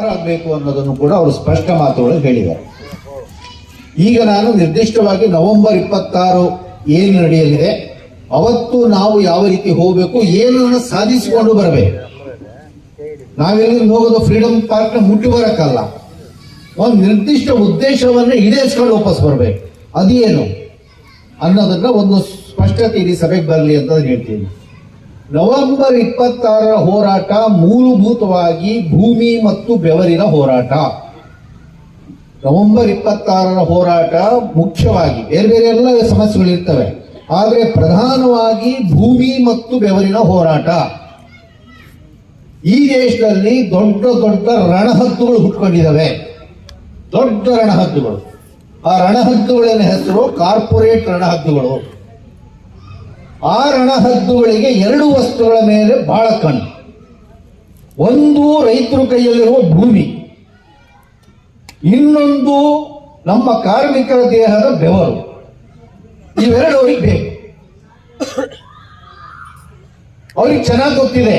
ಆಗಬೇಕು ಅನ್ನೋದನ್ನು ಕೂಡ ಅವರು ಸ್ಪಷ್ಟ ಮಾತುಗಳು ಹೇಳಿದ್ದಾರೆ. ಈಗ ನಾನು ನಿರ್ದಿಷ್ಟವಾಗಿ ನವೆಂಬರ್ 26 ಏನು ನಡೆಯಲಿದೆ ಅವತ್ತು ನಾವು ಯಾವ ರೀತಿ ಹೋಗಬೇಕು, ಏನನ್ನು ಸಾಧಿಸಿಕೊಂಡು ಬರಬೇಕು. ನಾವೆಲ್ಲಿಂದ ಹೋಗೋದು ಫ್ರೀಡಂ ಪಾರ್ಕ್ನ ಮುಟ್ಟಿ ಬರಕ್ಕಲ್ಲ, ಒಂದು ನಿರ್ದಿಷ್ಟ ಉದ್ದೇಶವನ್ನು ಈಡೇರಿಸ್ಕೊಂಡು ವಾಪಸ್ ಬರಬೇಕು. ಅದೇನು ಅನ್ನೋದನ್ನ ಒಂದು ಸ್ಪಷ್ಟತೆ ಇಡೀ ಸಭೆಗೆ ಬರಲಿ ಅಂತ ಹೇಳ್ತೀನಿ. ನವೆಂಬರ್ 26 ಹೋರಾಟ ಮೂಲಭೂತವಾಗಿ ಭೂಮಿ ಮತ್ತು ಬೆವರಿನ ಹೋರಾಟ. ನವೆಂಬರ್ 26 ಹೋರಾಟ ಮುಖ್ಯವಾಗಿ ಬೇರೆ ಬೇರೆ ಎಲ್ಲ ಸಮಸ್ಯೆಗಳಿರ್ತವೆ, ಆದರೆ ಪ್ರಧಾನವಾಗಿ ಭೂಮಿ ಮತ್ತು ಬೆವರಿನ ಹೋರಾಟ. ಈ ದೇಶದಲ್ಲಿ ದೊಡ್ಡ ದೊಡ್ಡ ರಣಹದ್ದುಗಳು ಹುಟ್ಕೊಂಡಿದ್ದಾವೆ, ದೊಡ್ಡ ರಣಹದ್ದುಗಳು. ಆ ರಣಹದ್ದುಗಳ ಹೆಸರು ಕಾರ್ಪೊರೇಟ್ ರಣಹದ್ದುಗಳು. ಆ ರಣಹದ್ದುಗಳಿಗೆ ಎರಡು ವಸ್ತುಗಳ ಮೇಲೆ ಬಹಳ ಕಣ್ಣು. ಒಂದು ರೈತರ ಕೈಯಲ್ಲಿರುವ ಭೂಮಿ, ಇನ್ನೊಂದು ನಮ್ಮ ಕಾರ್ಮಿಕರ ದೇಹದ ಬೆವರು. ಇವೆರಡು ಅವ್ರಿಗೆ ಬೇಕು. ಅವ್ರಿಗೆ ಚೆನ್ನಾಗಿ ಗೊತ್ತಿದೆ,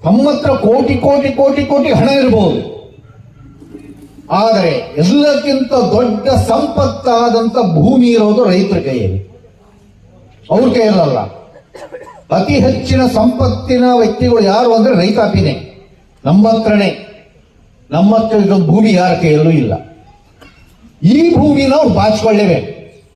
ತಮ್ಮ ಹತ್ರ ಕೋಟಿ ಕೋಟಿ ಕೋಟಿ ಕೋಟಿ ಹಣ ಇರಬಹುದು, ಆದರೆ ಎಲ್ಲಕ್ಕಿಂತ ದೊಡ್ಡ ಸಂಪತ್ತಾದಂತ ಭೂಮಿ ಇರೋದು ರೈತರ ಕೈಯಲ್ಲಿ, ಅವ್ರ ಕೈಯಲ್ಲ. ಅತಿ ಹೆಚ್ಚಿನ ಸಂಪತ್ತಿನ ವ್ಯಕ್ತಿಗಳು ಯಾರು ಅಂದ್ರೆ ರೈತಾಪಿನೇ. ನಮ್ಮ ಹತ್ರನೇ, ನಮ್ಮ ಹತ್ರ ಇದೊಂದು ಭೂಮಿ ಯಾರ ಕೈಯಲ್ಲೂ ಇಲ್ಲ. ಈ ಭೂಮಿನ ಅವ್ರು ಬಾಚಿಕೊಳ್ಳೇಬೇಕು.